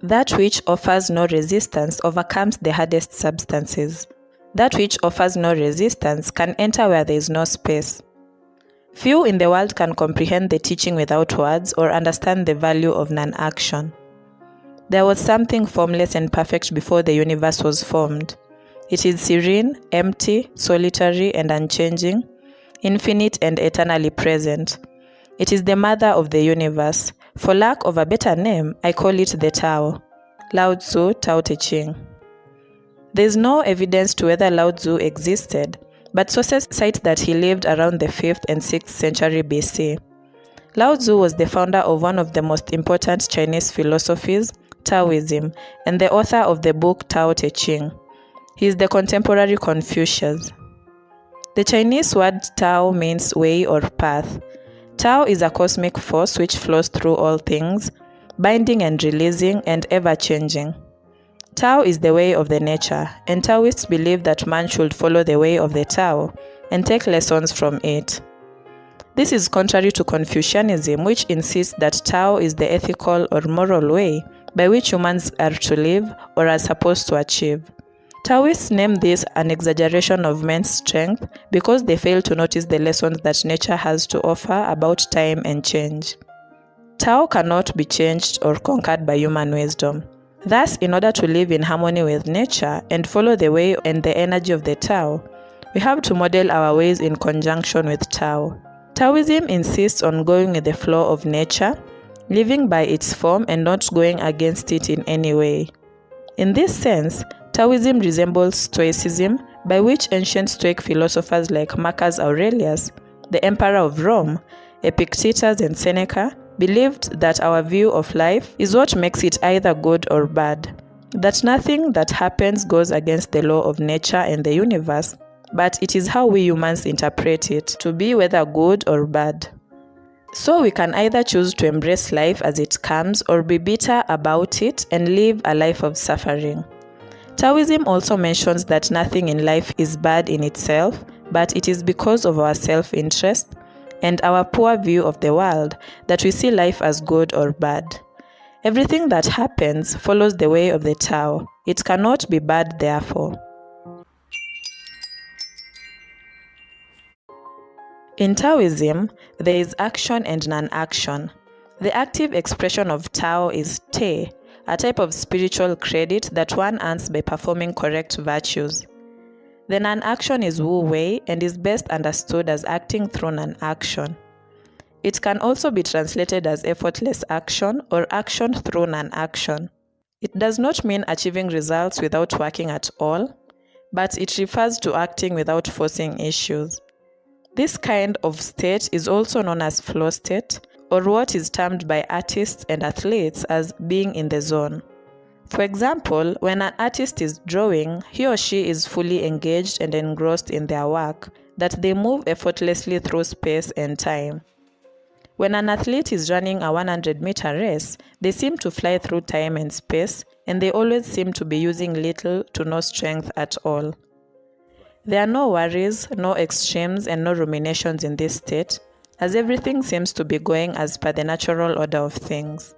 That which offers no resistance overcomes the hardest substances. That which offers no resistance can enter where there is no space. Few in the world can comprehend the teaching without words or understand the value of non-action. There was something formless and perfect before the universe was formed. It is serene, empty, solitary, and unchanging, infinite and eternally present. It is the mother of the universe. For lack of a better name, I call it the Tao. Lao Tzu, Tao Te Ching. There is no evidence to whether Lao Tzu existed, but sources cite that he lived around the 5th and 6th century BC. Lao Tzu was the founder of one of the most important Chinese philosophies, Taoism, and the author of the book Tao Te Ching. He is the contemporary Confucius. The Chinese word Tao means way or path. Tao is a cosmic force which flows through all things, binding and releasing and ever-changing. Tao is the way of the nature, and Taoists believe that man should follow the way of the Tao and take lessons from it. This is contrary to Confucianism, which insists that Tao is the ethical or moral way by which humans are to live or are supposed to achieve. Taoists name this an exaggeration of men's strength because they fail to notice the lessons that nature has to offer about time and change. Tao cannot be changed or conquered by human wisdom. Thus, in order to live in harmony with nature and follow the way and the energy of the Tao, we have to model our ways in conjunction with Tao. Taoism insists on going with the flow of nature, living by its form and not going against it in any way. In this sense, Taoism resembles Stoicism, by which ancient Stoic philosophers like Marcus Aurelius, the Emperor of Rome, Epictetus and Seneca, believed that our view of life is what makes it either good or bad, that nothing that happens goes against the law of nature and the universe, but it is how we humans interpret it to be whether good or bad. So we can either choose to embrace life as it comes or be bitter about it and live a life of suffering. Taoism also mentions that nothing in life is bad in itself, but it is because of our self-interest and our poor view of the world that we see life as good or bad. Everything that happens follows the way of the Tao. It cannot be bad, therefore. In Taoism, there is action and non-action. The active expression of Tao is Te, a type of spiritual credit that one earns by performing correct virtues. The non-action is Wu Wei and is best understood as acting through non-action. It can also be translated as effortless action or action through non-action. It does not mean achieving results without working at all, but it refers to acting without forcing issues. This kind of state is also known as flow state, or what is termed by artists and athletes as being in the zone. For example, when an artist is drawing, he or she is fully engaged and engrossed in their work, that they move effortlessly through space and time. When an athlete is running a 100-meter race, they seem to fly through time and space, and they always seem to be using little to no strength at all. There are no worries, no extremes, and no ruminations in this state, as everything seems to be going as per the natural order of things.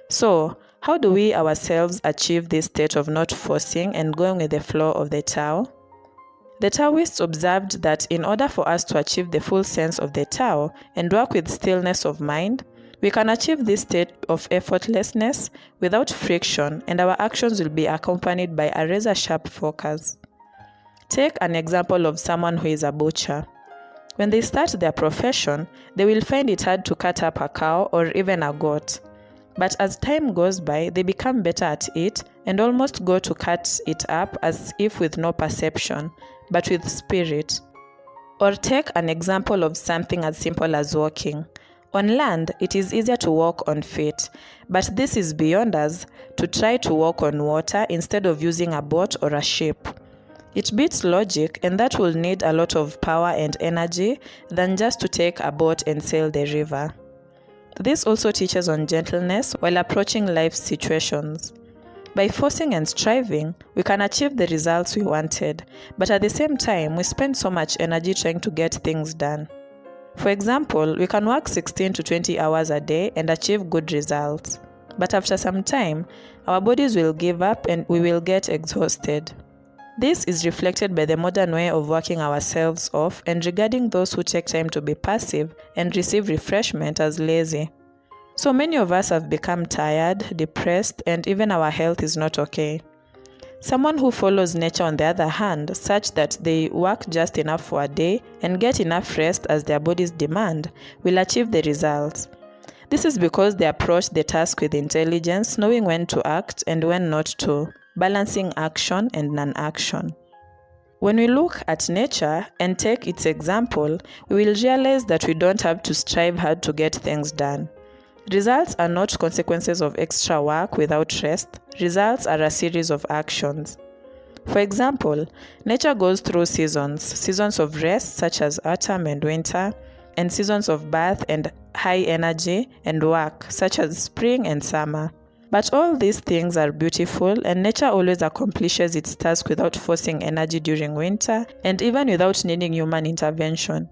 So, how do we ourselves achieve this state of not forcing and going with the flow of the Tao? The Taoists observed that in order for us to achieve the full sense of the Tao and work with stillness of mind, we can achieve this state of effortlessness without friction, and our actions will be accompanied by a razor-sharp focus. Take an example of someone who is a butcher. When they start their profession, they will find it hard to cut up a cow or even a goat. But as time goes by, they become better at it and almost go to cut it up as if with no perception, but with spirit. Or take an example of something as simple as walking. On land, it is easier to walk on feet, but this is beyond us to try to walk on water instead of using a boat or a ship. It beats logic, and that will need a lot of power and energy than just to take a boat and sail the river. This also teaches on gentleness while approaching life situations. By forcing and striving, we can achieve the results we wanted, but at the same time, we spend so much energy trying to get things done. For example, we can work 16 to 20 hours a day and achieve good results. But after some time, our bodies will give up and we will get exhausted. This is reflected by the modern way of working ourselves off and regarding those who take time to be passive and receive refreshment as lazy. So many of us have become tired, depressed, and even our health is not okay. Someone who follows nature, on the other hand, such that they work just enough for a day and get enough rest as their bodies demand, will achieve the results. This is because they approach the task with intelligence, knowing when to act and when not to, balancing action and non-action. When we look at nature and take its example, we will realize that we don't have to strive hard to get things done. Results are not consequences of extra work without rest. Results are a series of actions. For example, nature goes through seasons of rest such as autumn and winter, and seasons of birth and high energy and work such as spring and summer. But all these things are beautiful, and nature always accomplishes its task without forcing energy during winter and even without needing human intervention.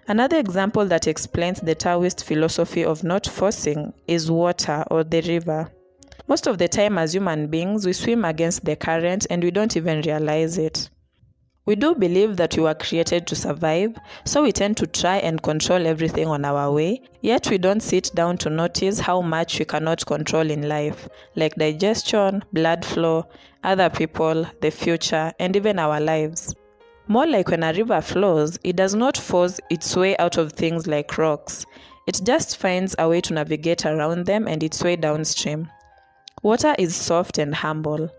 Another example that explains the Taoist philosophy of not forcing is water or the river. Most of the time as human beings, we swim against the current and we don't even realize it. We do believe that we were created to survive, so we tend to try and control everything on our way, yet we don't sit down to notice how much we cannot control in life, like digestion, blood flow, other people, the future, and even our lives. More like when a river flows, it does not force its way out of things like rocks. It just finds a way to navigate around them and its way downstream. Water is soft and humble.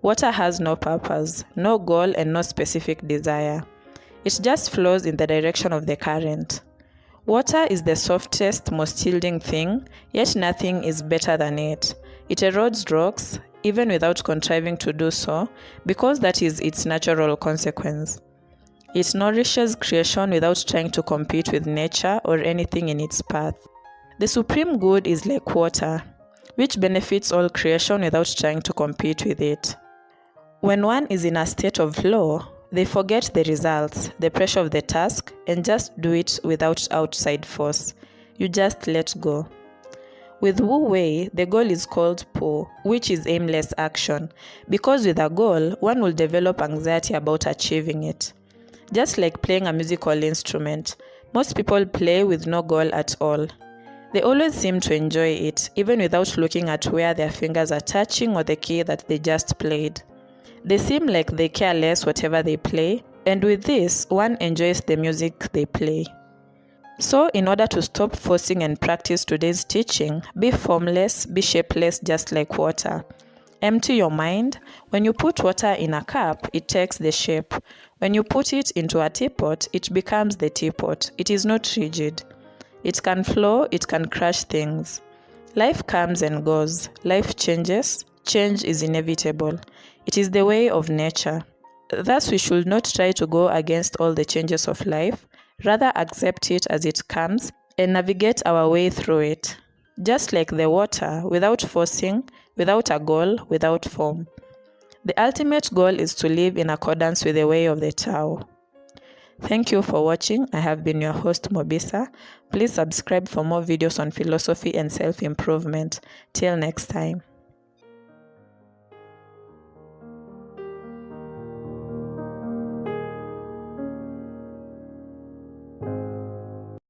Water has no purpose, no goal, and no specific desire. It just flows in the direction of the current. Water is the softest, most yielding thing, yet nothing is better than it. It erodes rocks, even without contriving to do so, because that is its natural consequence. It nourishes creation without trying to compete with nature or anything in its path. The supreme good is like water, which benefits all creation without trying to compete with it. When one is in a state of flow, they forget the results, the pressure of the task, and just do it without outside force. You just let go. With Wu Wei, the goal is called Po, which is aimless action, because with a goal, one will develop anxiety about achieving it. Just like playing a musical instrument, most people play with no goal at all. They always seem to enjoy it, even without looking at where their fingers are touching or the key that they just played. They seem like they care less whatever they play, and with this, one enjoys the music they play. So, in order to stop forcing and practice today's teaching, be formless, be shapeless just like water. Empty your mind. When you put water in a cup, it takes the shape. When you put it into a teapot, it becomes the teapot. It is not rigid. It can flow, it can crush things. Life comes and goes. Life changes. Change is inevitable. It is the way of nature. Thus, we should not try to go against all the changes of life. Rather, accept it as it comes and navigate our way through it. Just like the water, without forcing, without a goal, without form. The ultimate goal is to live in accordance with the way of the Tao. Thank you for watching. I have been your host, Mobisa. Please subscribe for more videos on philosophy and self-improvement. Till next time.